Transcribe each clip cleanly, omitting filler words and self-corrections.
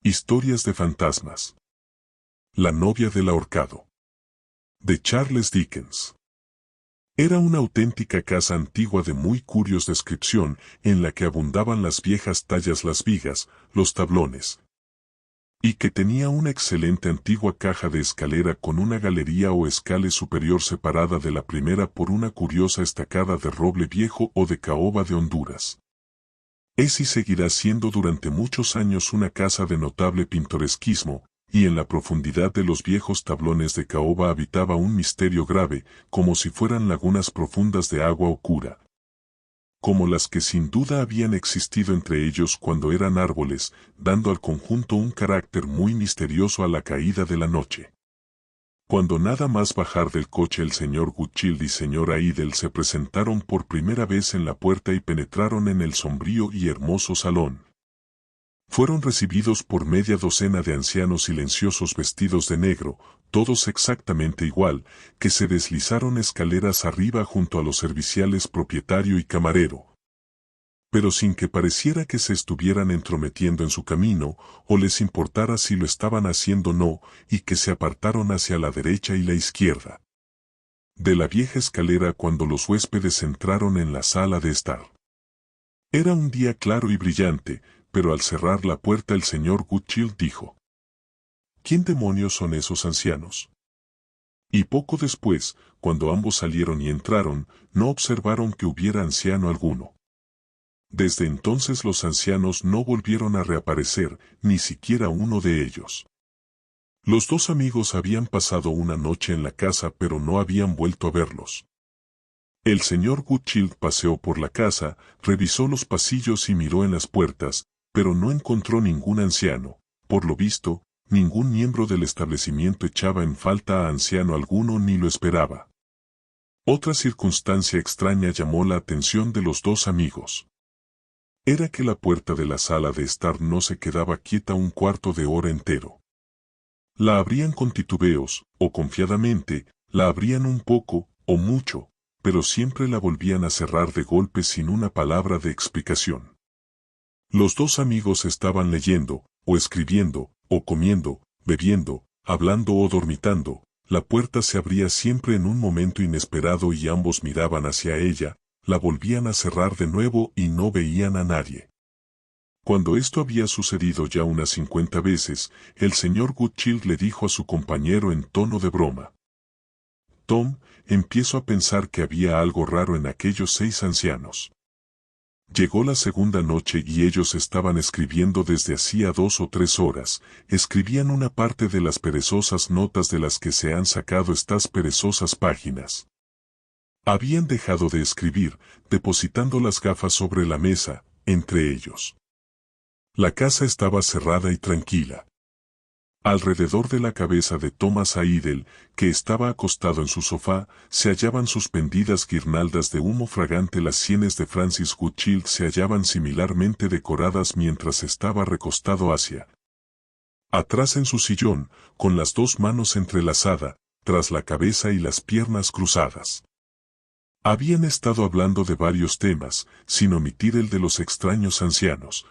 Historias de fantasmas. La novia del ahorcado. De Charles Dickens. Era una auténtica casa antigua de muy curiosa descripción, en la que abundaban las viejas tallas, las vigas, los tablones, y que tenía una excelente antigua caja de escalera con una galería o escale superior separada de la primera por una curiosa estacada de roble viejo o de caoba de Honduras. Es y seguirá siendo durante muchos años una casa de notable pintoresquismo, y en la profundidad de los viejos tablones de caoba habitaba un misterio grave, como si fueran lagunas profundas de agua oscura, como las que sin duda habían existido entre ellos cuando eran árboles, dando al conjunto un carácter muy misterioso a la caída de la noche. Cuando nada más bajar del coche el señor Gutchild y señora Idle se presentaron por primera vez en la puerta y penetraron en el sombrío y hermoso salón. Fueron recibidos por media docena de ancianos silenciosos vestidos de negro, todos exactamente igual, que se deslizaron escaleras arriba junto a los serviciales propietario y camarero, pero sin que pareciera que se estuvieran entrometiendo en su camino, o les importara si lo estaban haciendo o no, y que se apartaron hacia la derecha y la izquierda de la vieja escalera cuando los huéspedes entraron en la sala de estar. Era un día claro y brillante, pero al cerrar la puerta el señor Gutchild dijo: ¿Quién demonios son esos ancianos? Y poco después, cuando ambos salieron y entraron, no observaron que hubiera anciano alguno. Desde entonces los ancianos no volvieron a reaparecer, ni siquiera uno de ellos. Los dos amigos habían pasado una noche en la casa pero no habían vuelto a verlos. El señor Gutchild paseó por la casa, revisó los pasillos y miró en las puertas, pero no encontró ningún anciano. Por lo visto, ningún miembro del establecimiento echaba en falta a anciano alguno ni lo esperaba. Otra circunstancia extraña llamó la atención de los dos amigos. Era que la puerta de la sala de estar no se quedaba quieta un cuarto de hora entero. La abrían con titubeos, o confiadamente, la abrían un poco, o mucho, pero siempre la volvían a cerrar de golpe sin una palabra de explicación. Los dos amigos estaban leyendo, o escribiendo, o comiendo, bebiendo, hablando o dormitando. La puerta se abría siempre en un momento inesperado y ambos miraban hacia ella, la volvían a cerrar de nuevo y no veían a nadie. Cuando esto había sucedido ya unas 50 veces, el señor Gutchild le dijo a su compañero en tono de broma: Tom, empiezo a pensar que había algo raro en aquellos 6 ancianos. Llegó la segunda noche y ellos estaban escribiendo desde hacía 2 o 3 horas, escribían una parte de las perezosas notas de las que se han sacado estas perezosas páginas. Habían dejado de escribir, depositando las gafas sobre la mesa, entre ellos. La casa estaba cerrada y tranquila. Alrededor de la cabeza de Thomas Idle, que estaba acostado en su sofá, se hallaban suspendidas guirnaldas de humo fragante. Las sienes de Francis Gutchild se hallaban similarmente decoradas mientras estaba recostado hacia atrás en su sillón, con las dos manos entrelazadas, tras la cabeza y las piernas cruzadas. Habían estado hablando de varios temas, sin omitir el de los extraños ancianos,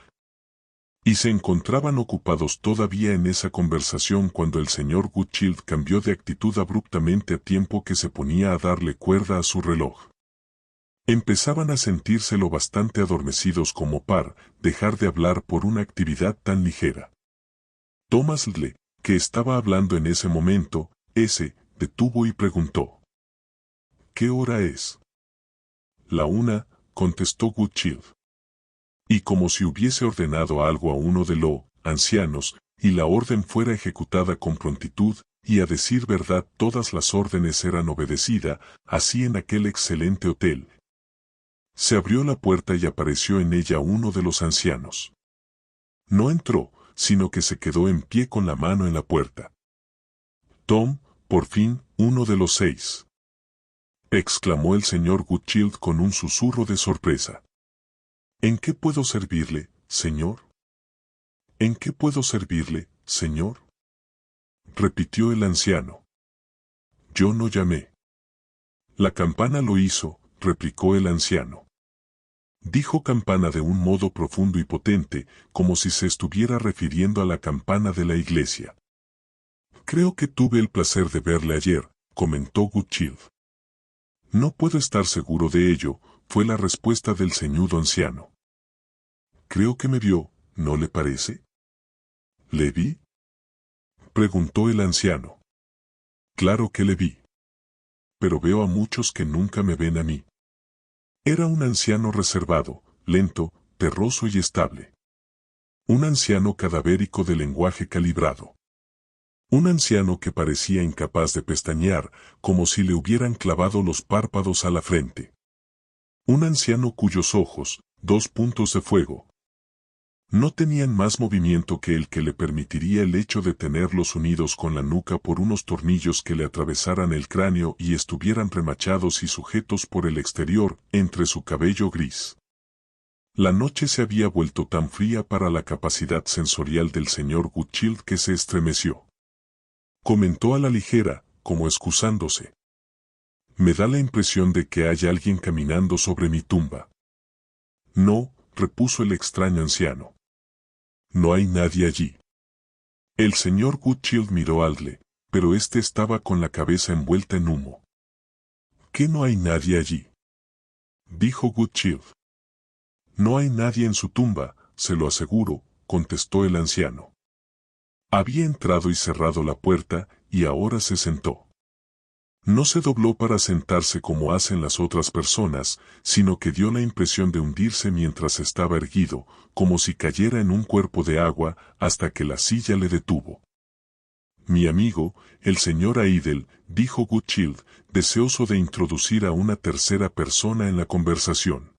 y se encontraban ocupados todavía en esa conversación cuando el señor Gutchild cambió de actitud abruptamente a tiempo que se ponía a darle cuerda a su reloj. Empezaban a sentirse lo bastante adormecidos como para dejar de hablar por una actividad tan ligera. Thomas Idle, que estaba hablando en ese momento, se detuvo y preguntó: ¿Qué hora es? La 1, contestó Gutchild. Y como si hubiese ordenado algo a uno de los ancianos, y la orden fuera ejecutada con prontitud, y a decir verdad todas las órdenes eran obedecidas, así en aquel excelente hotel. Se abrió la puerta y apareció en ella uno de los ancianos. No entró, sino que se quedó en pie con la mano en la puerta. Tom, por fin, uno de los 6. Exclamó el señor Gutchild con un susurro de sorpresa. ¿En qué puedo servirle, señor? ¿En qué puedo servirle, señor? Repitió el anciano. Yo no llamé. La campana lo hizo, replicó el anciano. Dijo Campana de un modo profundo y potente, como si se estuviera refiriendo a la campana de la iglesia. Creo que tuve el placer de verle ayer, comentó Gutchild. No puedo estar seguro de ello, fue la respuesta del ceñudo anciano. Creo que me vio, ¿no le parece? ¿Le vi? Preguntó el anciano. Claro que le vi. Pero veo a muchos que nunca me ven a mí. Era un anciano reservado, lento, terroso y estable. Un anciano cadavérico de lenguaje calibrado. Un anciano que parecía incapaz de pestañear, como si le hubieran clavado los párpados a la frente. Un anciano cuyos ojos, 2 puntos de fuego, no tenían más movimiento que el que le permitiría el hecho de tenerlos unidos con la nuca por unos tornillos que le atravesaran el cráneo y estuvieran remachados y sujetos por el exterior, entre su cabello gris. La noche se había vuelto tan fría para la capacidad sensorial del señor Gutchild que se estremeció. Comentó a la ligera, como excusándose. Me da la impresión de que hay alguien caminando sobre mi tumba. No, repuso el extraño anciano. No hay nadie allí. El señor Gutchild miró a Aldle, pero éste estaba con la cabeza envuelta en humo. ¿Qué no hay nadie allí? Dijo Gutchild. No hay nadie en su tumba, se lo aseguro, contestó el anciano. Había entrado y cerrado la puerta, y ahora se sentó. No se dobló para sentarse como hacen las otras personas, sino que dio la impresión de hundirse mientras estaba erguido, como si cayera en un cuerpo de agua, hasta que la silla le detuvo. Mi amigo, el señor Aidel, dijo Gutchild, deseoso de introducir a una tercera persona en la conversación.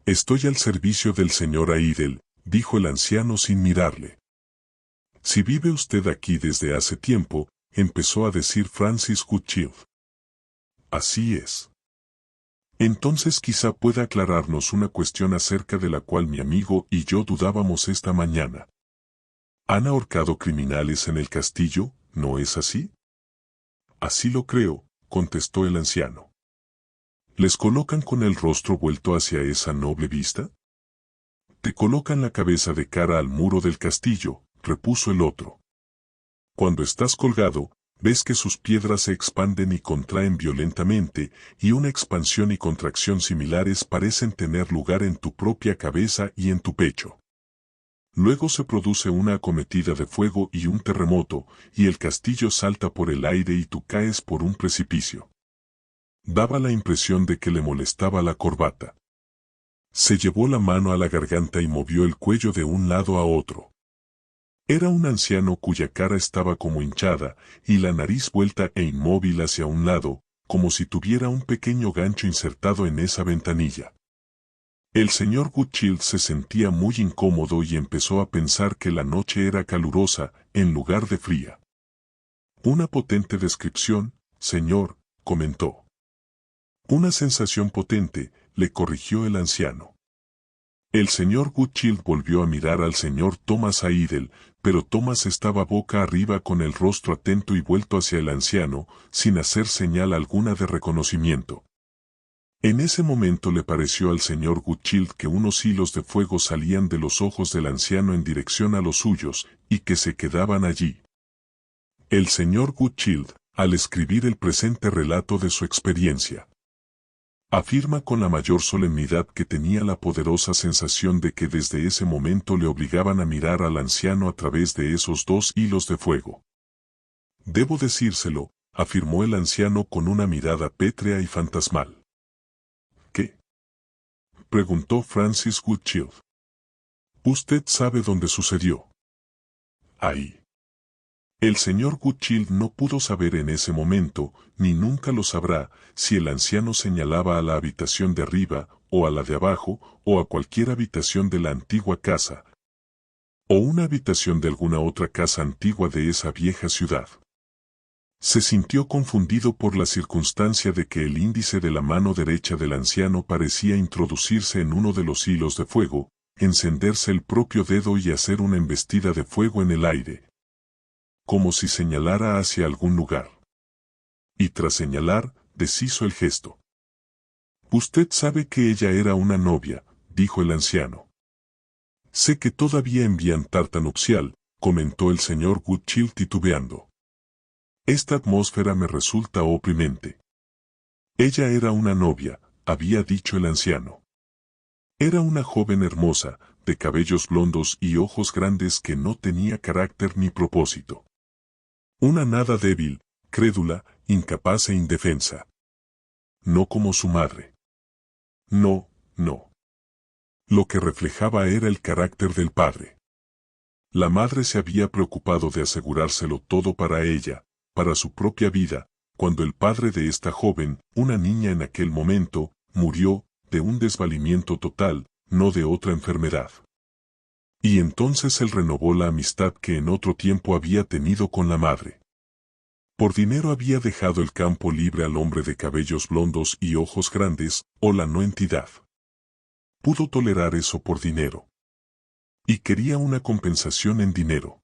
Estoy al servicio del señor Aidel, dijo el anciano sin mirarle. Si vive usted aquí desde hace tiempo, empezó a decir Francis Gutchild. Así es. Entonces quizá pueda aclararnos una cuestión acerca de la cual mi amigo y yo dudábamos esta mañana. ¿Han ahorcado criminales en el castillo, no es así? Así lo creo, contestó el anciano. ¿Les colocan con el rostro vuelto hacia esa noble vista? Te colocan la cabeza de cara al muro del castillo, repuso el otro. Cuando estás colgado, ves que sus piedras se expanden y contraen violentamente, y una expansión y contracción similares parecen tener lugar en tu propia cabeza y en tu pecho. Luego se produce una acometida de fuego y un terremoto, y el castillo salta por el aire y tú caes por un precipicio. Daba la impresión de que le molestaba la corbata. Se llevó la mano a la garganta y movió el cuello de un lado a otro. Era un anciano cuya cara estaba como hinchada, y la nariz vuelta e inmóvil hacia un lado, como si tuviera un pequeño gancho insertado en esa ventanilla. El señor Gutchild se sentía muy incómodo y empezó a pensar que la noche era calurosa, en lugar de fría. Una potente descripción, señor, comentó. Una sensación potente, le corrigió el anciano. El señor Gutchild volvió a mirar al señor Thomas Aidel, pero Thomas estaba boca arriba con el rostro atento y vuelto hacia el anciano, sin hacer señal alguna de reconocimiento. En ese momento le pareció al señor Gutchild que unos hilos de fuego salían de los ojos del anciano en dirección a los suyos, y que se quedaban allí. El señor Gutchild, al escribir el presente relato de su experiencia, afirma con la mayor solemnidad que tenía la poderosa sensación de que desde ese momento le obligaban a mirar al anciano a través de esos 2 hilos de fuego. Debo decírselo, afirmó el anciano con una mirada pétrea y fantasmal. ¿Qué? Preguntó Francis Gutchild. Usted sabe dónde sucedió. Ahí. El señor Gutchild no pudo saber en ese momento, ni nunca lo sabrá, si el anciano señalaba a la habitación de arriba, o a la de abajo, o a cualquier habitación de la antigua casa, o una habitación de alguna otra casa antigua de esa vieja ciudad. Se sintió confundido por la circunstancia de que el índice de la mano derecha del anciano parecía introducirse en uno de los hilos de fuego, encenderse el propio dedo y hacer una embestida de fuego en el aire, como si señalara hacia algún lugar. Y tras señalar, deshizo el gesto. Usted sabe que ella era una novia, dijo el anciano. Sé que todavía envían tarta nupcial, comentó el señor Goodchild titubeando. Esta atmósfera me resulta oprimente. Ella era una novia, había dicho el anciano. Era una joven hermosa, de cabellos blondos y ojos grandes que no tenía carácter ni propósito. Una nada débil, crédula, incapaz e indefensa. No como su madre. No, no. Lo que reflejaba era el carácter del padre. La madre se había preocupado de asegurárselo todo para ella, para su propia vida, cuando el padre de esta joven, una niña en aquel momento, murió, de un desvalimiento total, no de otra enfermedad. Y entonces él renovó la amistad que en otro tiempo había tenido con la madre. Por dinero había dejado el campo libre al hombre de cabellos blondos y ojos grandes, o la no entidad. Pudo tolerar eso por dinero. Y quería una compensación en dinero.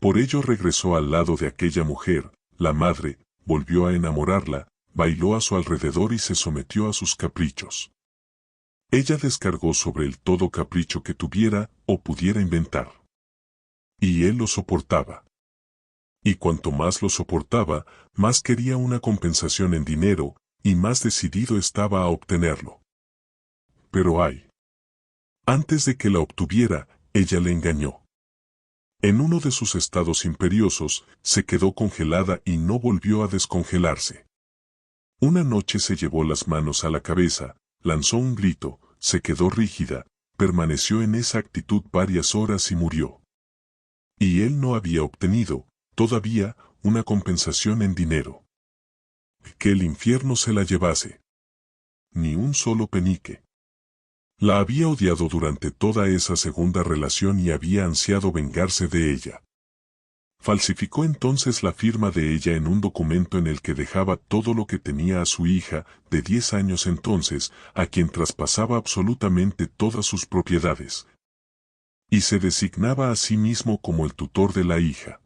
Por ello regresó al lado de aquella mujer, la madre, volvió a enamorarla, bailó a su alrededor y se sometió a sus caprichos. Ella descargó sobre él todo capricho que tuviera o pudiera inventar. Y él lo soportaba. Y cuanto más lo soportaba, más quería una compensación en dinero, y más decidido estaba a obtenerlo. Pero ay. Antes de que la obtuviera, ella le engañó. En uno de sus estados imperiosos, se quedó congelada y no volvió a descongelarse. Una noche se llevó las manos a la cabeza, lanzó un grito, se quedó rígida, permaneció en esa actitud varias horas y murió. Y él no había obtenido, todavía, una compensación en dinero. Que el infierno se la llevase. Ni un solo penique. La había odiado durante toda esa segunda relación y había ansiado vengarse de ella. Falsificó entonces la firma de ella en un documento en el que dejaba todo lo que tenía a su hija, de 10 años entonces, a quien traspasaba absolutamente todas sus propiedades. Y se designaba a sí mismo como el tutor de la hija.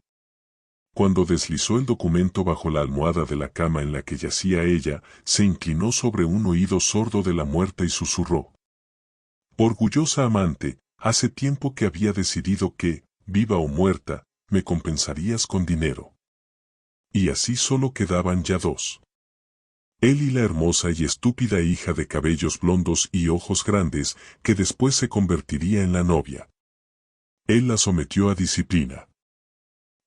Cuando deslizó el documento bajo la almohada de la cama en la que yacía ella, se inclinó sobre un oído sordo de la muerta y susurró. Orgullosa amante, hace tiempo que había decidido que, viva o muerta, me compensarías con dinero. Y así solo quedaban ya dos. Él y la hermosa y estúpida hija de cabellos blondos y ojos grandes, que después se convertiría en la novia. Él la sometió a disciplina.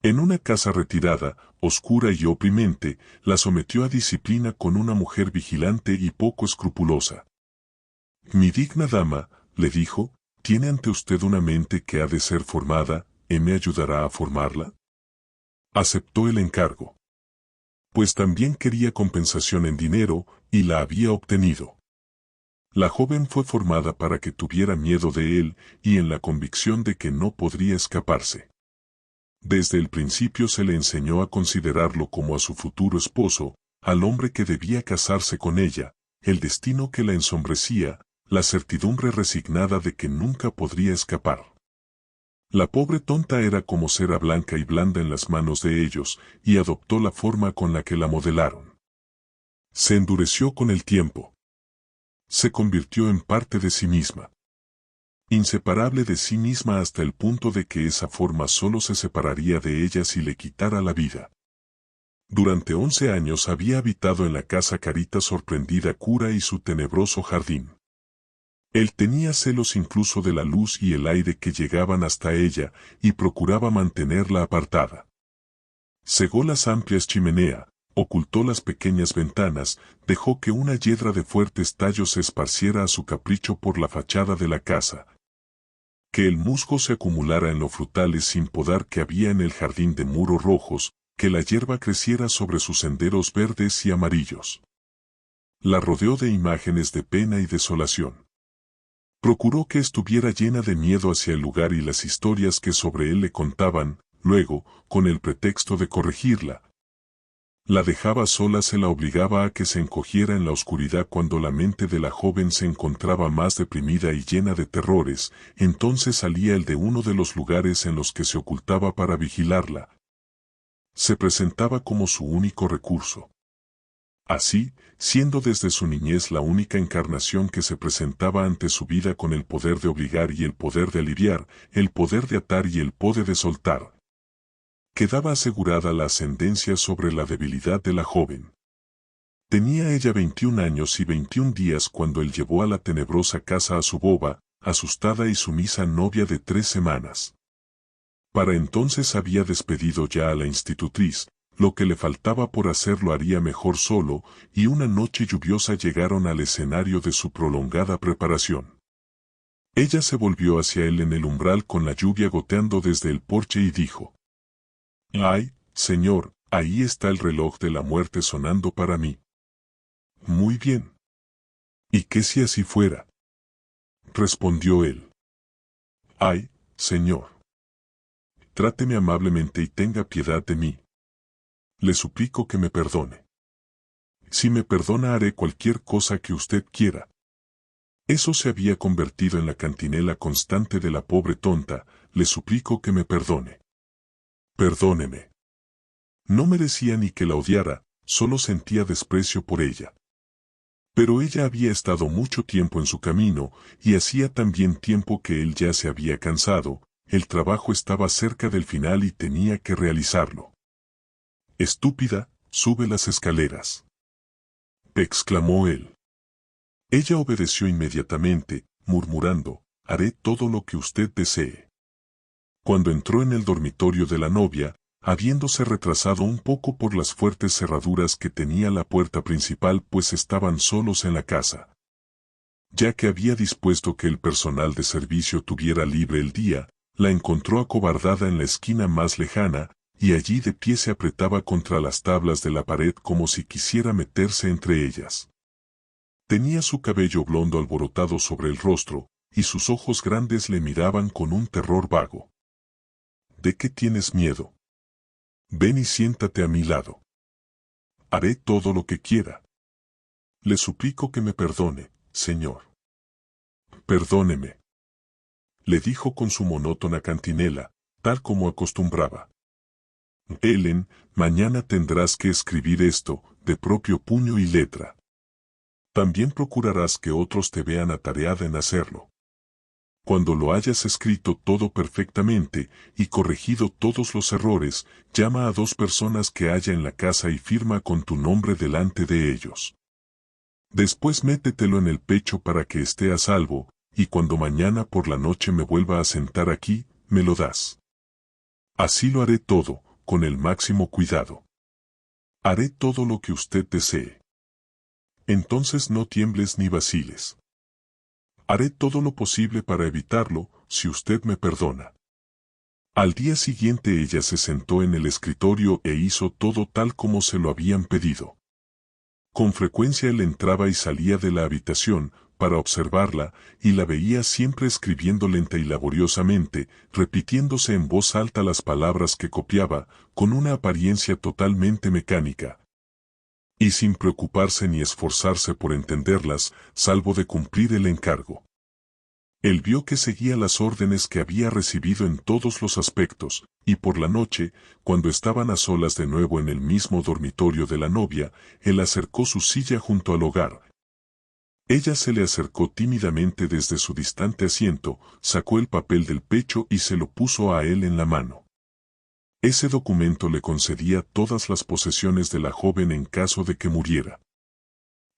En una casa retirada, oscura y oprimente, la sometió a disciplina con una mujer vigilante y poco escrupulosa. Mi digna dama, le dijo, tiene ante usted una mente que ha de ser formada, ¿me ayudará a formarla? Aceptó el encargo. Pues también quería compensación en dinero, y la había obtenido. La joven fue formada para que tuviera miedo de él, y en la convicción de que no podría escaparse. Desde el principio se le enseñó a considerarlo como a su futuro esposo, al hombre que debía casarse con ella, el destino que la ensombrecía, la certidumbre resignada de que nunca podría escapar. La pobre tonta era como cera blanca y blanda en las manos de ellos, y adoptó la forma con la que la modelaron. Se endureció con el tiempo. Se convirtió en parte de sí misma. Inseparable de sí misma hasta el punto de que esa forma solo se separaría de ella si le quitara la vida. Durante 11 años había habitado en la casa Carita sorprendida cura y su tenebroso jardín. Él tenía celos incluso de la luz y el aire que llegaban hasta ella, y procuraba mantenerla apartada. Cegó las amplias chimenea, ocultó las pequeñas ventanas, dejó que una hiedra de fuertes tallos se esparciera a su capricho por la fachada de la casa. Que el musgo se acumulara en los frutales sin podar que había en el jardín de muros rojos, que la hierba creciera sobre sus senderos verdes y amarillos. La rodeó de imágenes de pena y desolación. Procuró que estuviera llena de miedo hacia el lugar y las historias que sobre él le contaban, luego, con el pretexto de corregirla. La dejaba sola, se la obligaba a que se encogiera en la oscuridad cuando la mente de la joven se encontraba más deprimida y llena de terrores, entonces salía él de uno de los lugares en los que se ocultaba para vigilarla. Se presentaba como su único recurso. Así, siendo desde su niñez la única encarnación que se presentaba ante su vida con el poder de obligar y el poder de aliviar, el poder de atar y el poder de soltar, quedaba asegurada la ascendencia sobre la debilidad de la joven. Tenía ella 21 años y 21 días cuando él llevó a la tenebrosa casa a su boba, asustada y sumisa novia de 3 semanas. Para entonces había despedido ya a la institutriz, lo que le faltaba por hacer lo haría mejor solo, y una noche lluviosa llegaron al escenario de su prolongada preparación. Ella se volvió hacia él en el umbral con la lluvia goteando desde el porche y dijo: «Ay, señor, ahí está el reloj de la muerte sonando para mí». «Muy bien. ¿Y qué si así fuera?», respondió él. «Ay, señor. Tráteme amablemente y tenga piedad de mí. Le suplico que me perdone. Si me perdona haré cualquier cosa que usted quiera». Eso se había convertido en la cantinela constante de la pobre tonta: «Le suplico que me perdone. Perdóneme». No merecía ni que la odiara, solo sentía desprecio por ella. Pero ella había estado mucho tiempo en su camino, y hacía también tiempo que él ya se había cansado. El trabajo estaba cerca del final y tenía que realizarlo. «Estúpida, sube las escaleras», exclamó él. Ella obedeció inmediatamente, murmurando: «Haré todo lo que usted desee». Cuando entró en el dormitorio de la novia, habiéndose retrasado un poco por las fuertes cerraduras que tenía la puerta principal, pues estaban solos en la casa. Ya que había dispuesto que el personal de servicio tuviera libre el día, la encontró acobardada en la esquina más lejana, y allí de pie se apretaba contra las tablas de la pared como si quisiera meterse entre ellas. Tenía su cabello blondo alborotado sobre el rostro, y sus ojos grandes le miraban con un terror vago. «¿De qué tienes miedo? Ven y siéntate a mi lado. Haré todo lo que quiera. Le suplico que me perdone, señor». «Perdóneme», le dijo con su monótona cantinela, tal como acostumbraba. «Helen, mañana tendrás que escribir esto, de propio puño y letra. También procurarás que otros te vean atareada en hacerlo. Cuando lo hayas escrito todo perfectamente y corregido todos los errores, llama a 2 personas que haya en la casa y firma con tu nombre delante de ellos. Después métetelo en el pecho para que esté a salvo, y cuando mañana por la noche me vuelva a sentar aquí, me lo das. Así lo haré todo, con el máximo cuidado. Haré todo lo que usted desee. Entonces no tiembles ni vaciles. Haré todo lo posible para evitarlo, si usted me perdona». Al día siguiente ella se sentó en el escritorio e hizo todo tal como se lo habían pedido. Con frecuencia él entraba y salía de la habitación para observarla, y la veía siempre escribiendo lenta y laboriosamente, repitiéndose en voz alta las palabras que copiaba, con una apariencia totalmente mecánica, y sin preocuparse ni esforzarse por entenderlas, salvo de cumplir el encargo. Él vio que seguía las órdenes que había recibido en todos los aspectos, y por la noche, cuando estaban a solas de nuevo en el mismo dormitorio de la novia, él acercó su silla junto al hogar. Ella se le acercó tímidamente desde su distante asiento, sacó el papel del pecho y se lo puso a él en la mano. Ese documento le concedía todas las posesiones de la joven en caso de que muriera.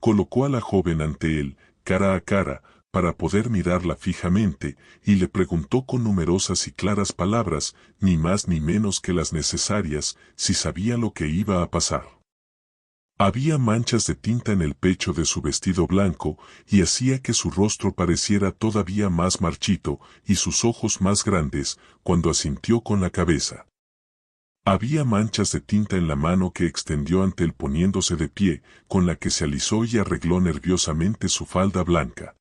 Colocó a la joven ante él, cara a cara, para poder mirarla fijamente, y le preguntó con numerosas y claras palabras, ni más ni menos que las necesarias, si sabía lo que iba a pasar. Había manchas de tinta en el pecho de su vestido blanco, y hacía que su rostro pareciera todavía más marchito, y sus ojos más grandes, cuando asintió con la cabeza. Había manchas de tinta en la mano que extendió ante él poniéndose de pie, con la que se alisó y arregló nerviosamente su falda blanca.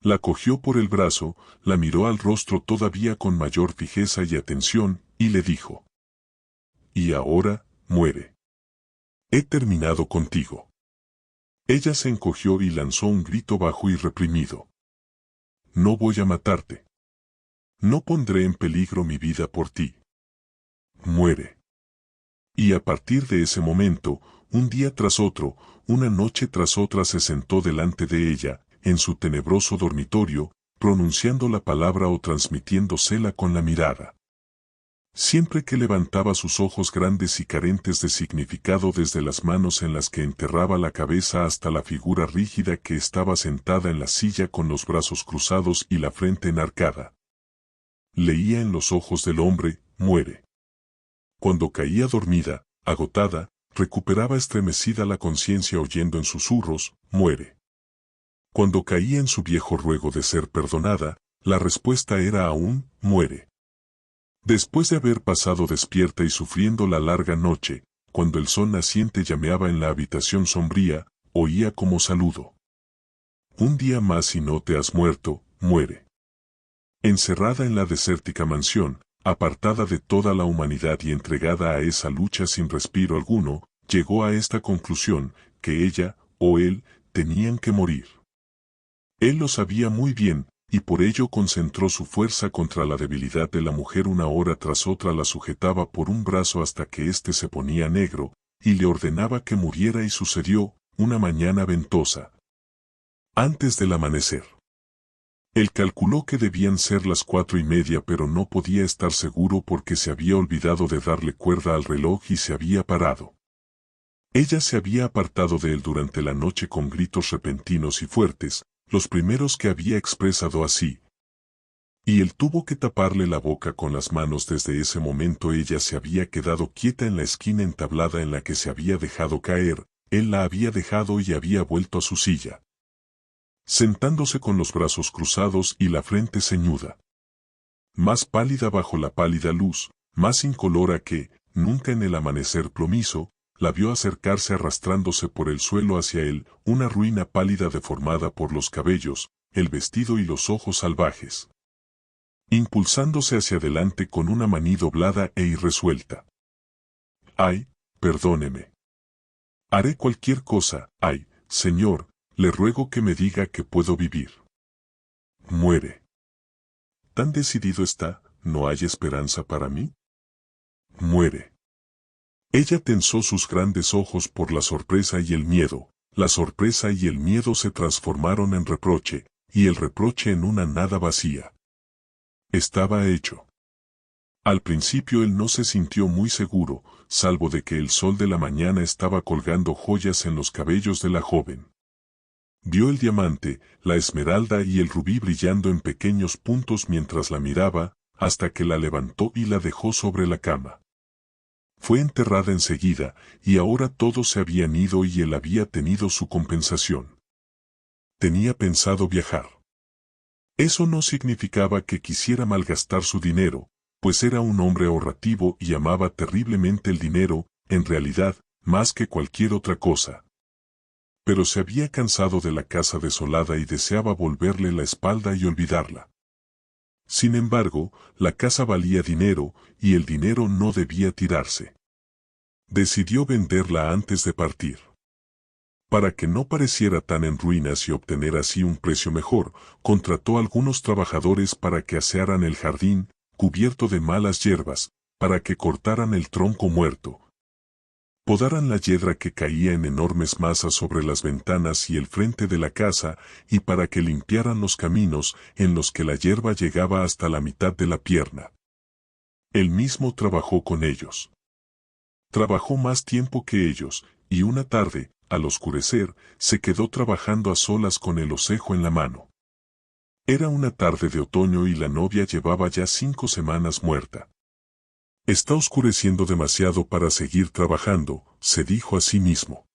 La cogió por el brazo, la miró al rostro todavía con mayor fijeza y atención, y le dijo: «Y ahora, muere. He terminado contigo». Ella se encogió y lanzó un grito bajo y reprimido. «No voy a matarte. No pondré en peligro mi vida por ti. Muere». Y a partir de ese momento, un día tras otro, una noche tras otra se sentó delante de ella, en su tenebroso dormitorio, pronunciando la palabra o transmitiéndosela con la mirada. Siempre que levantaba sus ojos grandes y carentes de significado desde las manos en las que enterraba la cabeza hasta la figura rígida que estaba sentada en la silla con los brazos cruzados y la frente enarcada. Leía en los ojos del hombre, muere. Cuando caía dormida, agotada, recuperaba estremecida la conciencia oyendo en susurros, muere. Cuando caía en su viejo ruego de ser perdonada, la respuesta era aún, muere. Después de haber pasado despierta y sufriendo la larga noche, cuando el sol naciente llameaba en la habitación sombría, oía como saludo. Un día más y no te has muerto, muere. Encerrada en la desértica mansión, apartada de toda la humanidad y entregada a esa lucha sin respiro alguno, llegó a esta conclusión, que ella, o él, tenían que morir. Él lo sabía muy bien, y por ello concentró su fuerza contra la debilidad de la mujer. Una hora tras otra la sujetaba por un brazo hasta que éste se ponía negro, y le ordenaba que muriera y sucedió, una mañana ventosa. Antes del amanecer. Él calculó que debían ser las 4:30 pero no podía estar seguro porque se había olvidado de darle cuerda al reloj y se había parado. Ella se había apartado de él durante la noche con gritos repentinos y fuertes, los primeros que había expresado así. Y él tuvo que taparle la boca con las manos. Desde ese momento ella se había quedado quieta en la esquina entablada en la que se había dejado caer, él la había dejado y había vuelto a su silla, sentándose con los brazos cruzados y la frente ceñuda. Más pálida bajo la pálida luz, más incolora que, nunca en el amanecer plomizo, la vio acercarse arrastrándose por el suelo hacia él, una ruina pálida deformada por los cabellos, el vestido y los ojos salvajes. Impulsándose hacia adelante con una maní doblada e irresuelta. Ay, perdóneme. Haré cualquier cosa, ay, señor, le ruego que me diga que puedo vivir. Muere. ¿Tan decidido está, no hay esperanza para mí? Muere. Ella tensó sus grandes ojos por la sorpresa y el miedo. La sorpresa y el miedo se transformaron en reproche, y el reproche en una nada vacía. Estaba hecho. Al principio él no se sintió muy seguro, salvo de que el sol de la mañana estaba colgando joyas en los cabellos de la joven. Vio el diamante, la esmeralda y el rubí brillando en pequeños puntos mientras la miraba, hasta que la levantó y la dejó sobre la cama. Fue enterrada enseguida, y ahora todos se habían ido y él había tenido su compensación. Tenía pensado viajar. Eso no significaba que quisiera malgastar su dinero, pues era un hombre ahorrativo y amaba terriblemente el dinero, en realidad, más que cualquier otra cosa. Pero se había cansado de la casa desolada y deseaba volverle la espalda y olvidarla. Sin embargo, la casa valía dinero, y el dinero no debía tirarse. Decidió venderla antes de partir. Para que no pareciera tan en ruinas y obtener así un precio mejor, contrató a algunos trabajadores para que asearan el jardín, cubierto de malas hierbas, para que cortaran el tronco muerto, podaran la hiedra que caía en enormes masas sobre las ventanas y el frente de la casa, y para que limpiaran los caminos en los que la hierba llegaba hasta la mitad de la pierna. Él mismo trabajó con ellos. Trabajó más tiempo que ellos, y una tarde, al oscurecer, se quedó trabajando a solas con el hocico en la mano. Era una tarde de otoño y la novia llevaba ya 5 semanas muerta. Está oscureciendo demasiado para seguir trabajando, se dijo a sí mismo.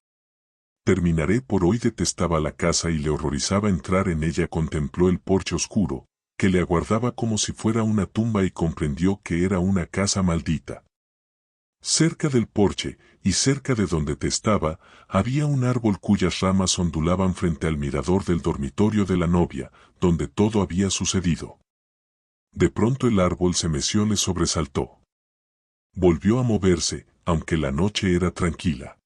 Terminaré por hoy. Detestaba la casa y le horrorizaba entrar en ella. Contempló el porche oscuro, que le aguardaba como si fuera una tumba y comprendió que era una casa maldita. Cerca del porche, y cerca de donde estaba, había un árbol cuyas ramas ondulaban frente al mirador del dormitorio de la novia, donde todo había sucedido. De pronto el árbol se meció, le sobresaltó. Volvió a moverse, aunque la noche era tranquila.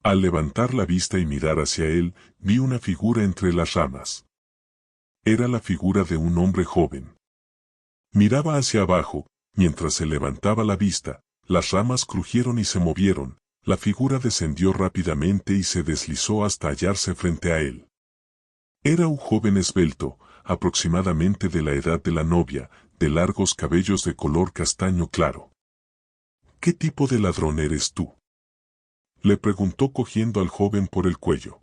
Al levantar la vista y mirar hacia él, vi una figura entre las ramas. Era la figura de un hombre joven. Miraba hacia abajo, mientras se levantaba la vista, las ramas crujieron y se movieron, La figura descendió rápidamente y se deslizó hasta hallarse frente a él. Era un joven esbelto, aproximadamente de la edad de la novia, de largos cabellos de color castaño claro. ¿Qué tipo de ladrón eres tú?, le preguntó cogiendo al joven por el cuello.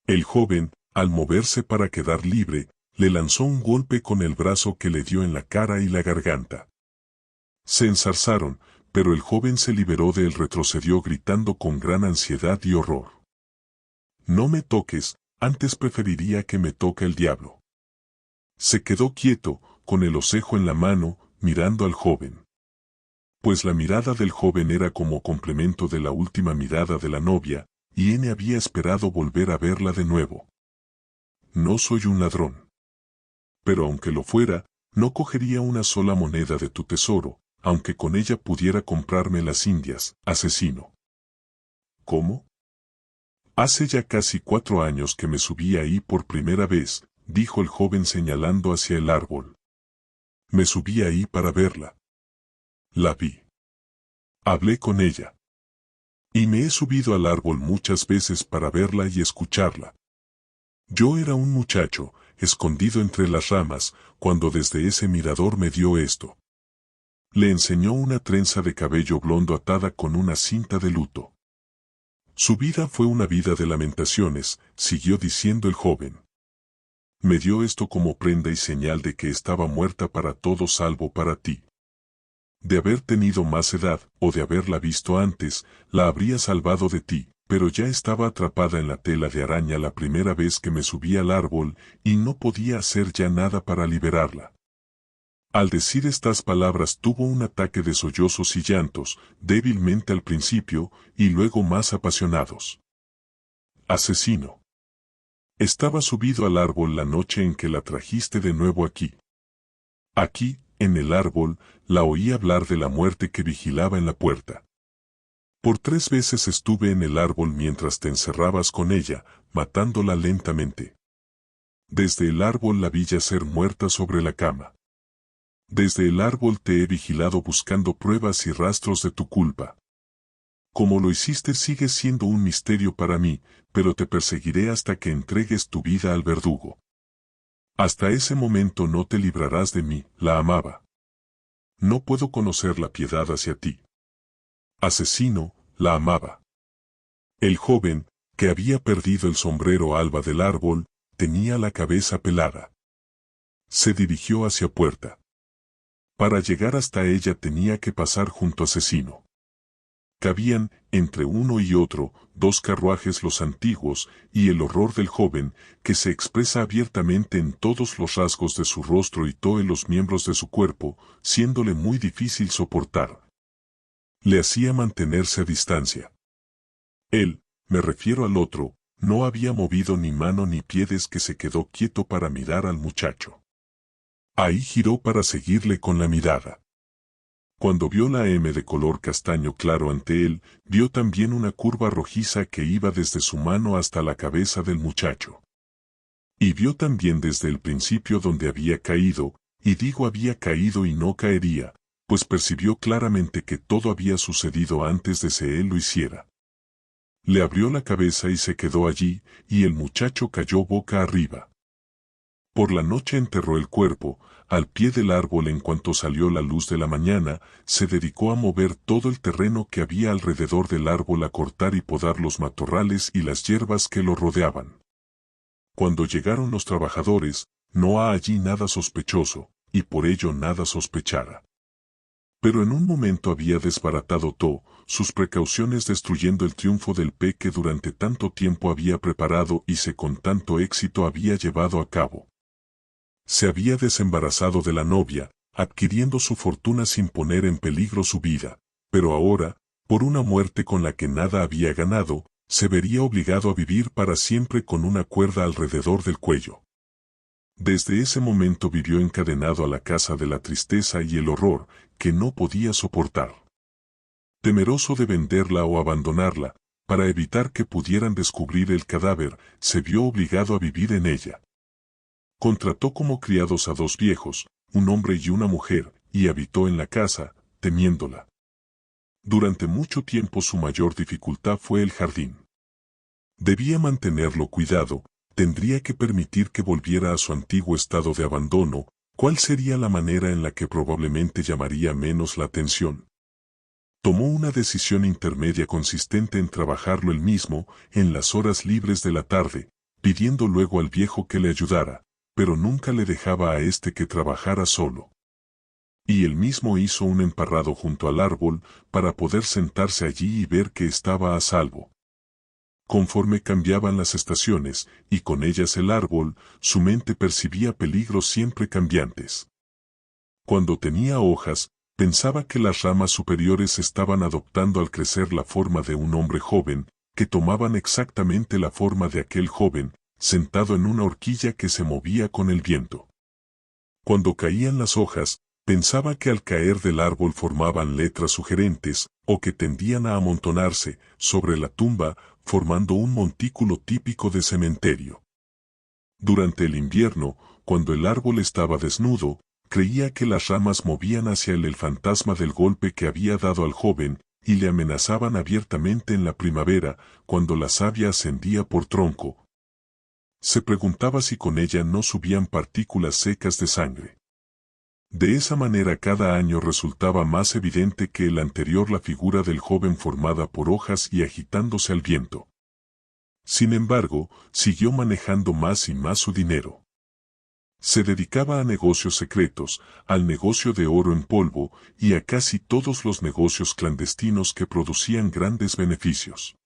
El joven, al moverse para quedar libre, le lanzó un golpe con el brazo que le dio en la cara y la garganta. Se enzarzaron, pero el joven se liberó de él, retrocedió gritando con gran ansiedad y horror. No me toques, antes preferiría que me toque el diablo. Se quedó quieto, con el hocico en la mano, mirando al joven. Pues la mirada del joven era como complemento de la última mirada de la novia, y N había esperado volver a verla de nuevo. No soy un ladrón. Pero aunque lo fuera, no cogería una sola moneda de tu tesoro, aunque con ella pudiera comprarme las Indias, asesino. ¿Cómo? Hace ya casi 4 años que me subí ahí por primera vez, dijo el joven señalando hacia el árbol. Me subí ahí para verla. La vi. Hablé con ella. Y me he subido al árbol muchas veces para verla y escucharla. Yo era un muchacho, escondido entre las ramas, cuando desde ese mirador me dio esto. Le enseñó una trenza de cabello blondo atada con una cinta de luto. Su vida fue una vida de lamentaciones, siguió diciendo el joven. Me dio esto como prenda y señal de que estaba muerta para todo salvo para ti. De haber tenido más edad, o de haberla visto antes, la habría salvado de ti, pero ya estaba atrapada en la tela de araña la primera vez que me subí al árbol, y no podía hacer ya nada para liberarla. Al decir estas palabras tuvo un ataque de sollozos y llantos, débilmente al principio, y luego más apasionados. Asesino. Estaba subido al árbol la noche en que la trajiste de nuevo aquí. Aquí, en el árbol, la oí hablar de la muerte que vigilaba en la puerta. Por 3 veces estuve en el árbol mientras te encerrabas con ella, matándola lentamente. Desde el árbol la vi yacer muerta sobre la cama. Desde el árbol te he vigilado buscando pruebas y rastros de tu culpa. Como lo hiciste sigue siendo un misterio para mí, pero te perseguiré hasta que entregues tu vida al verdugo. Hasta ese momento no te librarás de mí, la amaba. No puedo conocer la piedad hacia ti. Asesino, la amaba. El joven, que había perdido el sombrero alba del árbol, tenía la cabeza pelada. Se dirigió hacia puerta. Para llegar hasta ella tenía que pasar junto a Asesino. Cabían, entre uno y otro, 2 carruajes los antiguos, y el horror del joven, que se expresa abiertamente en todos los rasgos de su rostro y todos los miembros de su cuerpo, siéndole muy difícil soportar. Le hacía mantenerse a distancia. Él, me refiero al otro, no había movido ni mano ni pie desde que se quedó quieto para mirar al muchacho. Ahí giró para seguirle con la mirada. Cuando vio la M de color castaño claro ante él, vio también una curva rojiza que iba desde su mano hasta la cabeza del muchacho. Y vio también desde el principio donde había caído, y digo había caído y no caería, pues percibió claramente que todo había sucedido antes de que él lo hiciera. Le abrió la cabeza y se quedó allí, y el muchacho cayó boca arriba. Por la noche enterró el cuerpo, al pie del árbol. En cuanto salió la luz de la mañana, se dedicó a mover todo el terreno que había alrededor del árbol, a cortar y podar los matorrales y las hierbas que lo rodeaban. Cuando llegaron los trabajadores, no ha allí nada sospechoso, y por ello nada sospechara. Pero en un momento había desbaratado todo, sus precauciones, destruyendo el triunfo del P que durante tanto tiempo había preparado y se con tanto éxito había llevado a cabo. Se había desembarazado de la novia, adquiriendo su fortuna sin poner en peligro su vida, pero ahora, por una muerte con la que nada había ganado, se vería obligado a vivir para siempre con una cuerda alrededor del cuello. Desde ese momento vivió encadenado a la casa de la tristeza y el horror, que no podía soportar. Temeroso de venderla o abandonarla, para evitar que pudieran descubrir el cadáver, se vio obligado a vivir en ella. Contrató como criados a 2 viejos, un hombre y una mujer, y habitó en la casa, temiéndola. Durante mucho tiempo su mayor dificultad fue el jardín. Debía mantenerlo cuidado, tendría que permitir que volviera a su antiguo estado de abandono. ¿Cuál sería la manera en la que probablemente llamaría menos la atención? Tomó una decisión intermedia consistente en trabajarlo él mismo, en las horas libres de la tarde, pidiendo luego al viejo que le ayudara, pero nunca le dejaba a éste que trabajara solo. Y él mismo hizo un emparrado junto al árbol, para poder sentarse allí y ver que estaba a salvo. Conforme cambiaban las estaciones, y con ellas el árbol, su mente percibía peligros siempre cambiantes. Cuando tenía hojas, pensaba que las ramas superiores estaban adoptando al crecer la forma de un hombre joven, que tomaban exactamente la forma de aquel joven, sentado en una horquilla que se movía con el viento. Cuando caían las hojas, pensaba que al caer del árbol formaban letras sugerentes, o que tendían a amontonarse sobre la tumba, formando un montículo típico de cementerio. Durante el invierno, cuando el árbol estaba desnudo, creía que las ramas movían hacia él el fantasma del golpe que había dado al joven, y le amenazaban abiertamente en la primavera, cuando la savia ascendía por tronco. Se preguntaba si con ella no subían partículas secas de sangre. De esa manera cada año resultaba más evidente que el anterior la figura del joven formada por hojas y agitándose al viento. Sin embargo, siguió manejando más y más su dinero. Se dedicaba a negocios secretos, al negocio de oro en polvo y a casi todos los negocios clandestinos que producían grandes beneficios.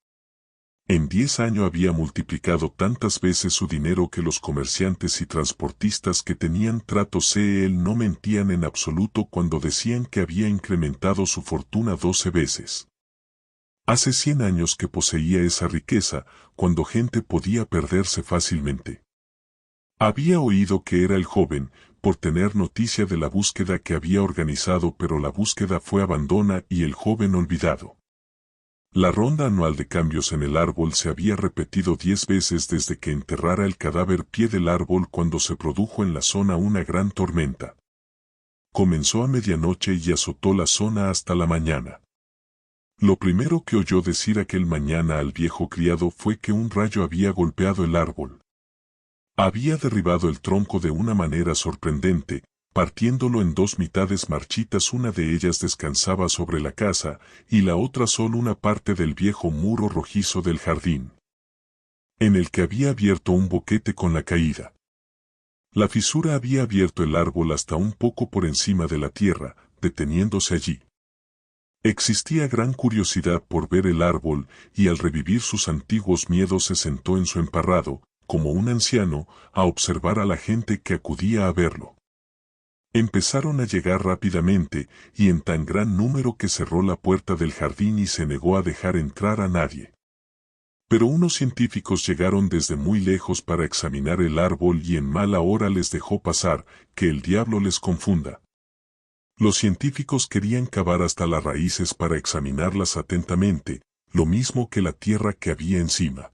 En 10 años había multiplicado tantas veces su dinero que los comerciantes y transportistas que tenían tratos con él no mentían en absoluto cuando decían que había incrementado su fortuna 12 veces. Hace 100 años que poseía esa riqueza, cuando gente podía perderse fácilmente. Había oído que era el joven, por tener noticia de la búsqueda que había organizado, pero la búsqueda fue abandonada y el joven olvidado. La ronda anual de cambios en el árbol se había repetido 10 veces desde que enterrara el cadáver pie del árbol cuando se produjo en la zona una gran tormenta. Comenzó a medianoche y azotó la zona hasta la mañana. Lo primero que oyó decir aquel mañana al viejo criado fue que un rayo había golpeado el árbol. Había derribado el tronco de una manera sorprendente, partiéndolo en dos mitades marchitas. Una de ellas descansaba sobre la casa, y la otra solo una parte del viejo muro rojizo del jardín, en el que había abierto un boquete con la caída. La fisura había abierto el árbol hasta un poco por encima de la tierra, deteniéndose allí. Existía gran curiosidad por ver el árbol, y al revivir sus antiguos miedos se sentó en su emparrado, como un anciano, a observar a la gente que acudía a verlo. Empezaron a llegar rápidamente, y en tan gran número que cerró la puerta del jardín y se negó a dejar entrar a nadie. Pero unos científicos llegaron desde muy lejos para examinar el árbol y en mala hora les dejó pasar, que el diablo les confunda. Los científicos querían cavar hasta las raíces para examinarlas atentamente, lo mismo que la tierra que había encima.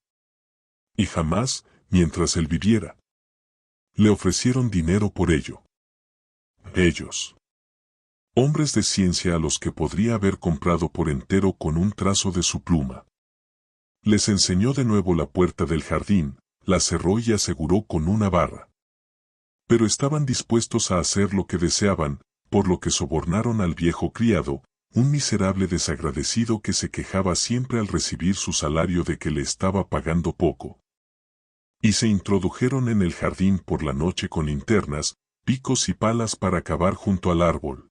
Y jamás, mientras él viviera, le ofrecieron dinero por ello. Ellos, hombres de ciencia a los que podría haber comprado por entero con un trazo de su pluma. Les enseñó de nuevo la puerta del jardín, la cerró y aseguró con una barra. Pero estaban dispuestos a hacer lo que deseaban, por lo que sobornaron al viejo criado, un miserable desagradecido que se quejaba siempre al recibir su salario de que le estaba pagando poco. Y se introdujeron en el jardín por la noche con linternas, picos y palas para cavar junto al árbol.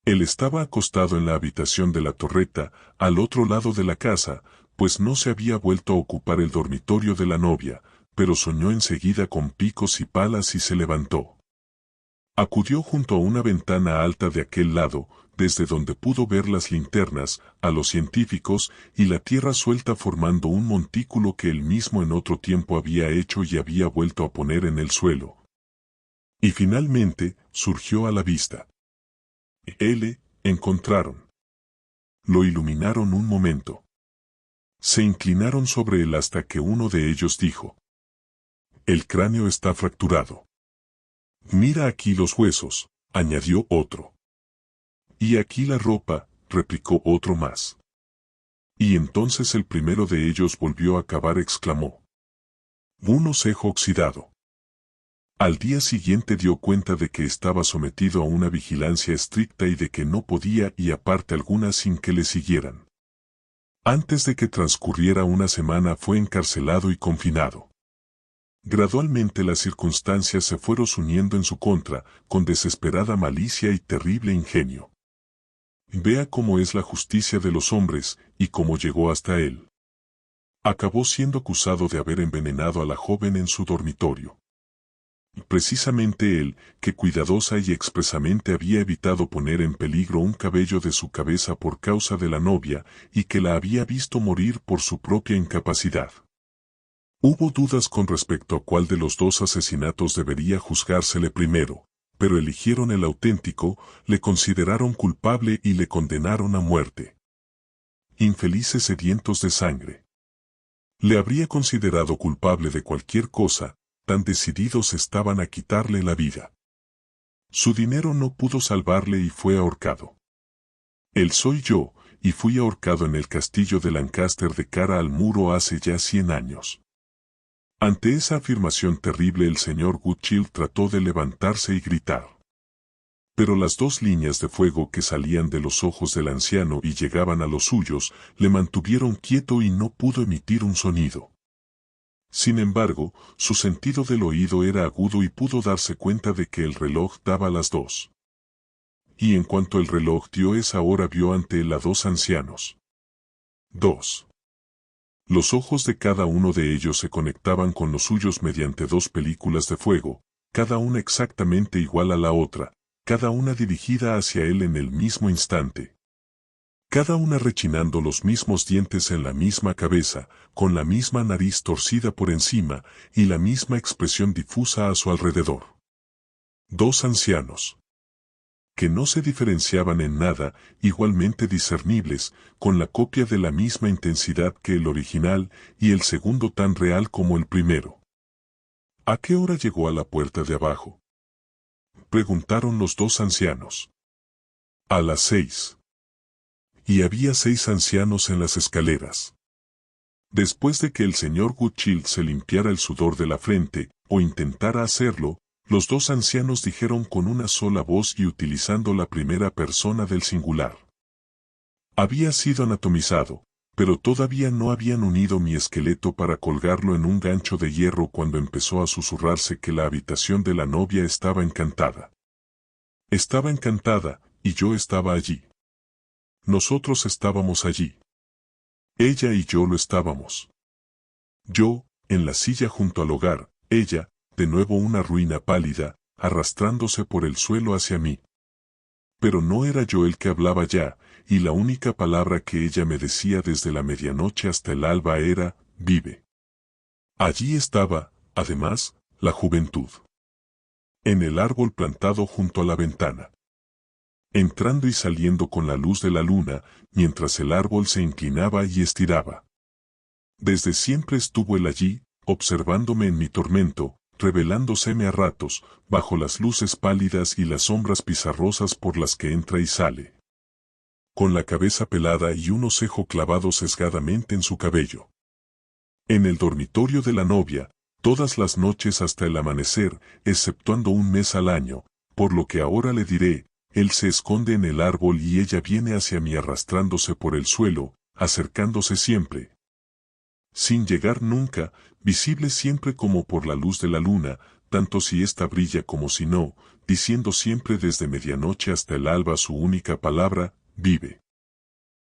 Él estaba acostado en la habitación de la torreta, al otro lado de la casa, pues no se había vuelto a ocupar el dormitorio de la novia, pero soñó enseguida con picos y palas y se levantó. Acudió junto a una ventana alta de aquel lado, desde donde pudo ver las linternas, a los científicos, y la tierra suelta formando un montículo que él mismo en otro tiempo había hecho y había vuelto a poner en el suelo. Y finalmente, surgió a la vista. Encontraron. Lo iluminaron un momento. Se inclinaron sobre él hasta que uno de ellos dijo: «El cráneo está fracturado». «Mira aquí los huesos», añadió otro. «Y aquí la ropa», replicó otro más. Y entonces el primero de ellos volvió a cavar, exclamó. Un osejo oxidado. Al día siguiente dio cuenta de que estaba sometido a una vigilancia estricta y de que no podía ir a parte alguna sin que le siguieran. Antes de que transcurriera una semana fue encarcelado y confinado. Gradualmente las circunstancias se fueron uniendo en su contra, con desesperada malicia y terrible ingenio. Vea cómo es la justicia de los hombres, y cómo llegó hasta él. Acabó siendo acusado de haber envenenado a la joven en su dormitorio. Precisamente él, que cuidadosa y expresamente había evitado poner en peligro un cabello de su cabeza por causa de la novia, y que la había visto morir por su propia incapacidad. Hubo dudas con respecto a cuál de los dos asesinatos debería juzgársele primero, pero eligieron el auténtico, le consideraron culpable y le condenaron a muerte. Infelices sedientos de sangre. Le habría considerado culpable de cualquier cosa, tan decididos estaban a quitarle la vida. Su dinero no pudo salvarle y fue ahorcado. Él soy yo, y fui ahorcado en el castillo de Lancaster de cara al muro hace ya 100 años. Ante esa afirmación terrible el señor Goodchild trató de levantarse y gritar. Pero las 2 líneas de fuego que salían de los ojos del anciano y llegaban a los suyos, le mantuvieron quieto y no pudo emitir un sonido. Sin embargo, su sentido del oído era agudo y pudo darse cuenta de que el reloj daba las 2. Y en cuanto el reloj dio esa hora vio ante él a 2 ancianos. 2. Los ojos de cada uno de ellos se conectaban con los suyos mediante 2 películas de fuego, cada una exactamente igual a la otra, cada una dirigida hacia él en el mismo instante. Cada una rechinando los mismos dientes en la misma cabeza, con la misma nariz torcida por encima, y la misma expresión difusa a su alrededor. 2 ancianos. Que no se diferenciaban en nada, igualmente discernibles, con la copia de la misma intensidad que el original, y el segundo tan real como el primero. ¿A qué hora llegó a la puerta de abajo?, preguntaron los 2 ancianos. A las 6. Y había 6 ancianos en las escaleras. Después de que el señor Goodchild se limpiara el sudor de la frente, o intentara hacerlo, los 2 ancianos dijeron con una sola voz y utilizando la primera persona del singular. Había sido anatomizado, pero todavía no habían unido mi esqueleto para colgarlo en un gancho de hierro cuando empezó a susurrarse que la habitación de la novia estaba encantada. Estaba encantada, y yo estaba allí. Nosotros estábamos allí. Ella y yo lo estábamos. Yo, en la silla junto al hogar, ella, de nuevo una ruina pálida, arrastrándose por el suelo hacia mí. Pero no era yo el que hablaba ya, y la única palabra que ella me decía desde la medianoche hasta el alba era, vive. Allí estaba, además, la juventud. En el árbol plantado junto a la ventana. Entrando y saliendo con la luz de la luna, mientras el árbol se inclinaba y estiraba. Desde siempre estuvo él allí, observándome en mi tormento, revelándoseme a ratos, bajo las luces pálidas y las sombras pizarrosas por las que entra y sale. Con la cabeza pelada y un osejo clavado sesgadamente en su cabello. En el dormitorio de la novia, todas las noches hasta el amanecer, exceptuando un mes al año, por lo que ahora le diré, él se esconde en el árbol y ella viene hacia mí arrastrándose por el suelo, acercándose siempre. Sin llegar nunca, visible siempre como por la luz de la luna, tanto si ésta brilla como si no, diciendo siempre desde medianoche hasta el alba su única palabra, vive.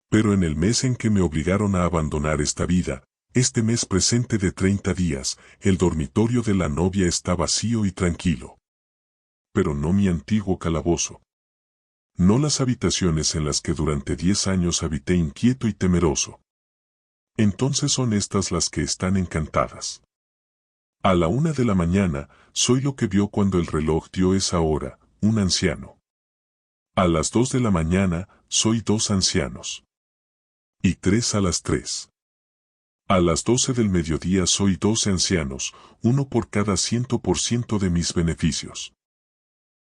Pero en el mes en que me obligaron a abandonar esta vida, este mes presente de 30 días, el dormitorio de la novia está vacío y tranquilo. Pero no mi antiguo calabozo. No las habitaciones en las que durante 10 años habité inquieto y temeroso. Entonces son estas las que están encantadas. A la 1 de la mañana, soy lo que vio cuando el reloj dio esa hora, un anciano. A las 2 de la mañana, soy 2 ancianos. Y 3 a las 3. A las 12 del mediodía soy 12 ancianos, uno por cada 100% de mis beneficios.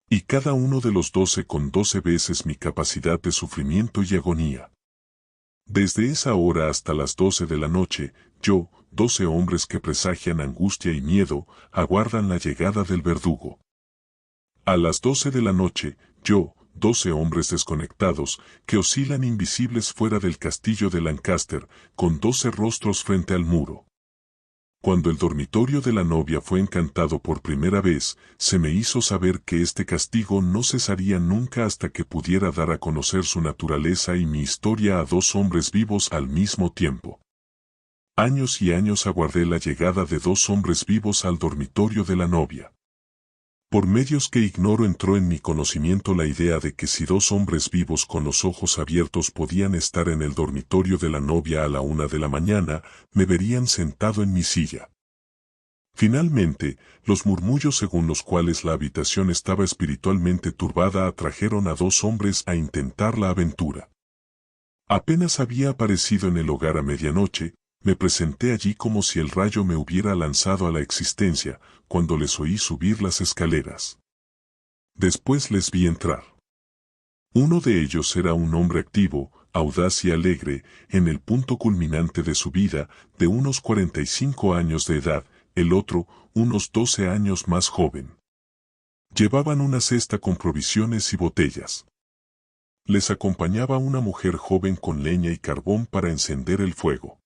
Y cada uno de los 12 con 12 veces mi capacidad de sufrimiento y agonía. Desde esa hora hasta las 12 de la noche, yo, 12 hombres que presagian angustia y miedo, aguardan la llegada del verdugo. A las 12 de la noche, yo, 12 hombres desconectados, que oscilan invisibles fuera del castillo de Lancaster, con 12 rostros frente al muro. Cuando el dormitorio de la novia fue encantado por primera vez, se me hizo saber que este castigo no cesaría nunca hasta que pudiera dar a conocer su naturaleza y mi historia a 2 hombres vivos al mismo tiempo. Años y años aguardé la llegada de 2 hombres vivos al dormitorio de la novia. Por medios que ignoro entró en mi conocimiento la idea de que si 2 hombres vivos con los ojos abiertos podían estar en el dormitorio de la novia a la 1 de la mañana, me verían sentado en mi silla. Finalmente, los murmullos según los cuales la habitación estaba espiritualmente turbada atrajeron a 2 hombres a intentar la aventura. Apenas había aparecido en el hogar a medianoche, me presenté allí como si el rayo me hubiera lanzado a la existencia, cuando les oí subir las escaleras. Después les vi entrar. Uno de ellos era un hombre activo, audaz y alegre, en el punto culminante de su vida, de unos 45 años de edad, el otro, unos 12 años más joven. Llevaban una cesta con provisiones y botellas. Les acompañaba una mujer joven con leña y carbón para encender el fuego.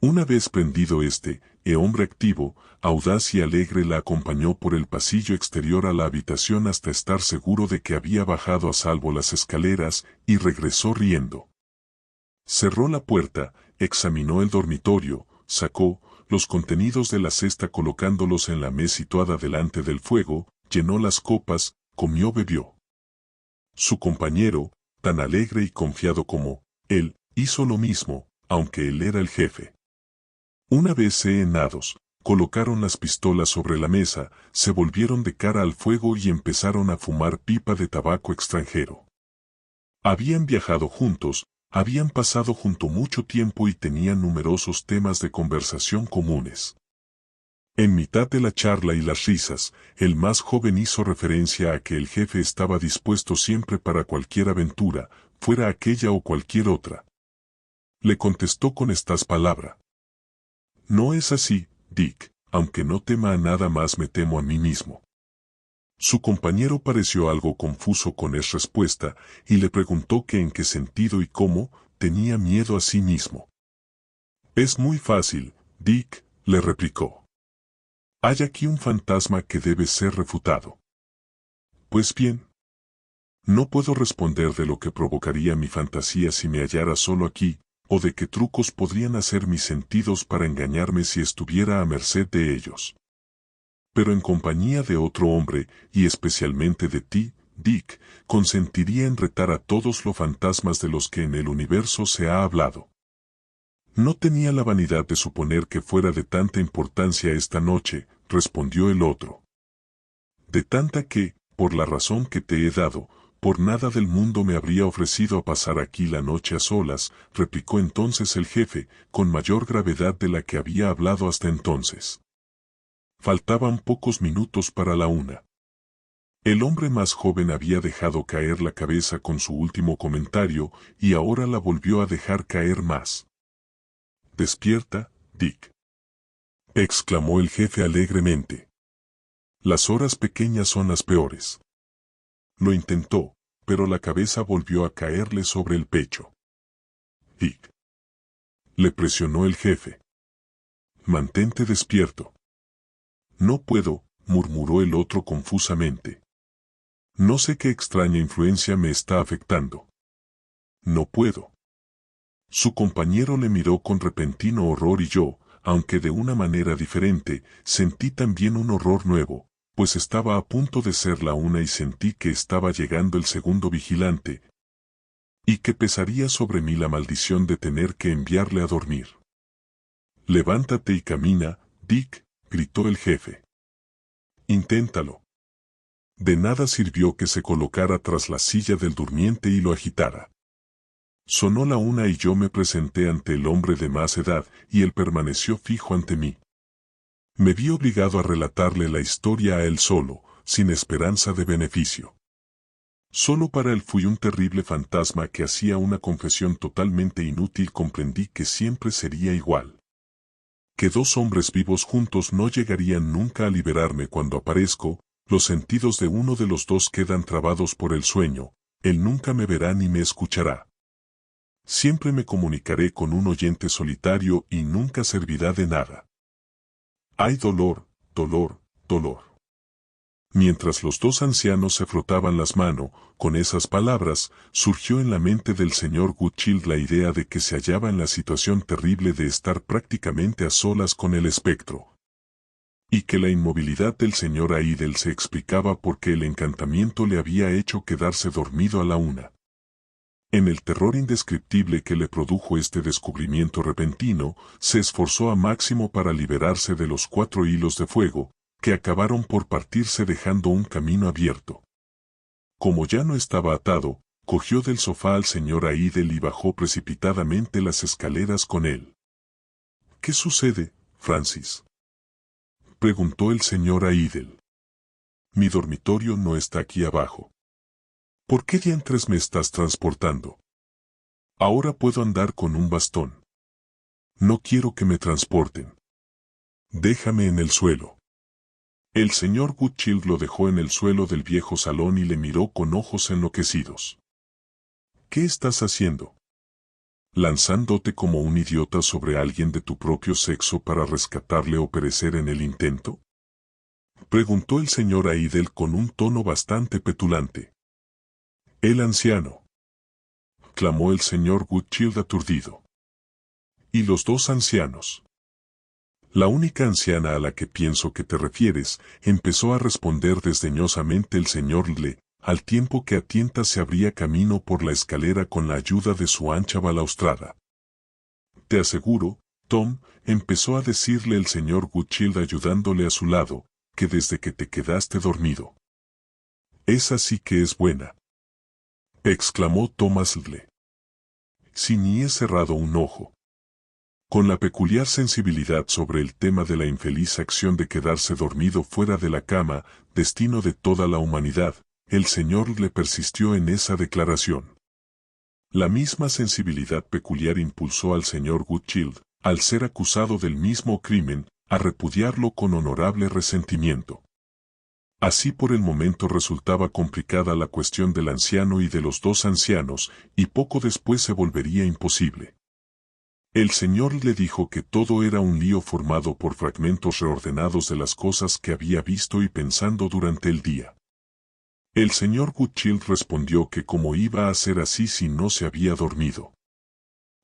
Una vez prendido el hombre activo, audaz y alegre la acompañó por el pasillo exterior a la habitación hasta estar seguro de que había bajado a salvo las escaleras, y regresó riendo. Cerró la puerta, examinó el dormitorio, sacó los contenidos de la cesta colocándolos en la mesa situada delante del fuego, llenó las copas, bebió. Su compañero, tan alegre y confiado como él, hizo lo mismo, aunque él era el jefe. Una vez cenados, colocaron las pistolas sobre la mesa, se volvieron de cara al fuego y empezaron a fumar pipa de tabaco extranjero. Habían viajado juntos, habían pasado junto mucho tiempo y tenían numerosos temas de conversación comunes. En mitad de la charla y las risas, el más joven hizo referencia a que el jefe estaba dispuesto siempre para cualquier aventura, fuera aquella o cualquier otra. Le contestó con estas palabras: «No es así, Dick, aunque no tema a nada más me temo a mí mismo». Su compañero pareció algo confuso con esa respuesta, y le preguntó que en qué sentido y cómo tenía miedo a sí mismo. «Es muy fácil, Dick», le replicó. «Hay aquí un fantasma que debe ser refutado». «Pues bien. No puedo responder de lo que provocaría mi fantasía si me hallara solo aquí, o de qué trucos podrían hacer mis sentidos para engañarme si estuviera a merced de ellos. Pero en compañía de otro hombre, y especialmente de ti, Dick, consentiría en retar a todos los fantasmas de los que en el universo se ha hablado». «No tenía la vanidad de suponer que fuera de tanta importancia esta noche», respondió el otro. «De tanta que, por la razón que te he dado, por nada del mundo me habría ofrecido a pasar aquí la noche a solas», replicó entonces el jefe, con mayor gravedad de la que había hablado hasta entonces. Faltaban pocos minutos para la 1. El hombre más joven había dejado caer la cabeza con su último comentario, y ahora la volvió a dejar caer más. «Despierta, Dick», exclamó el jefe alegremente. «Las horas pequeñas son las peores». Lo intentó, pero la cabeza volvió a caerle sobre el pecho. «Dick», le presionó el jefe. «Mantente despierto». «No puedo», murmuró el otro confusamente. «No sé qué extraña influencia me está afectando. No puedo». Su compañero le miró con repentino horror y yo, aunque de una manera diferente, sentí también un horror nuevo, pues estaba a punto de ser la 1 y sentí que estaba llegando el segundo vigilante, y que pesaría sobre mí la maldición de tener que enviarle a dormir. «Levántate y camina, Dick», gritó el jefe. «Inténtalo». De nada sirvió que se colocara tras la silla del durmiente y lo agitara. Sonó la 1 y yo me presenté ante el hombre de más edad, y él permaneció fijo ante mí. Me vi obligado a relatarle la historia a él solo, sin esperanza de beneficio. Solo para él fui un terrible fantasma que hacía una confesión totalmente inútil. Comprendí que siempre sería igual. Que dos hombres vivos juntos no llegarían nunca a liberarme. Cuando aparezco, los sentidos de uno de los dos quedan trabados por el sueño, él nunca me verá ni me escuchará. Siempre me comunicaré con un oyente solitario y nunca servirá de nada. Hay dolor, dolor, dolor. Mientras los dos ancianos se frotaban las manos, con esas palabras, surgió en la mente del señor Gutchild la idea de que se hallaba en la situación terrible de estar prácticamente a solas con el espectro. Y que la inmovilidad del señor Aidel se explicaba porque el encantamiento le había hecho quedarse dormido a la una. En el terror indescriptible que le produjo este descubrimiento repentino, se esforzó a máximo para liberarse de los 4 hilos de fuego, que acabaron por partirse dejando un camino abierto. Como ya no estaba atado, cogió del sofá al señor Aidel y bajó precipitadamente las escaleras con él. ¿Qué sucede, Francis?, preguntó el señor Aidel. Mi dormitorio no está aquí abajo. ¿Por qué diantres me estás transportando? Ahora puedo andar con un bastón. No quiero que me transporten. Déjame en el suelo. El señor Gutchild lo dejó en el suelo del viejo salón y le miró con ojos enloquecidos. ¿Qué estás haciendo? ¿Lanzándote como un idiota sobre alguien de tu propio sexo para rescatarle o perecer en el intento? Preguntó el señor Aidel con un tono bastante petulante. El anciano, clamó el señor Gutchild aturdido. ¿Y los dos ancianos? La única anciana a la que pienso que te refieres, empezó a responder desdeñosamente el señor Le, al tiempo que a tientas se abría camino por la escalera con la ayuda de su ancha balaustrada. Te aseguro, Tom, empezó a decirle el señor Gutchild ayudándole a su lado, que desde que te quedaste dormido. Esa sí que es buena, exclamó Thomas Le. Si ni he cerrado un ojo. Con la peculiar sensibilidad sobre el tema de la infeliz acción de quedarse dormido fuera de la cama, destino de toda la humanidad, el señor Le persistió en esa declaración. La misma sensibilidad peculiar impulsó al señor Gutchild, al ser acusado del mismo crimen, a repudiarlo con honorable resentimiento. Así por el momento resultaba complicada la cuestión del anciano y de los dos ancianos, y poco después se volvería imposible. El señor le dijo que todo era un lío formado por fragmentos reordenados de las cosas que había visto y pensando durante el día. El señor Gutchild respondió que cómo iba a ser así si no se había dormido.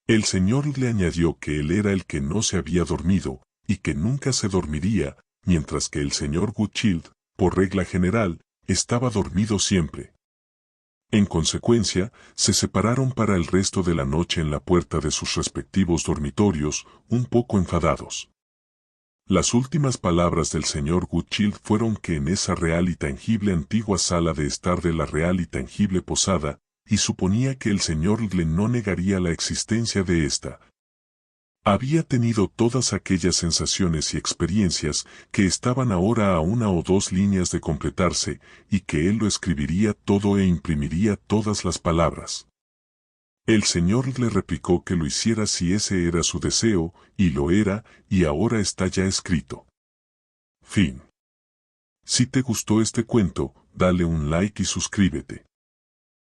El señor le añadió que él era el que no se había dormido, y que nunca se dormiría, mientras que el señor Gutchild, por regla general, estaba dormido siempre. En consecuencia, se separaron para el resto de la noche en la puerta de sus respectivos dormitorios, un poco enfadados. Las últimas palabras del señor Gutchild fueron que en esa real y tangible antigua sala de estar de la real y tangible posada, y suponía que el señor Le no negaría la existencia de esta. Había tenido todas aquellas sensaciones y experiencias que estaban ahora a 1 o 2 líneas de completarse, y que él lo escribiría todo e imprimiría todas las palabras. El señor le replicó que lo hiciera si ese era su deseo, y lo era, y ahora está ya escrito. Fin. Si te gustó este cuento, dale un like y suscríbete.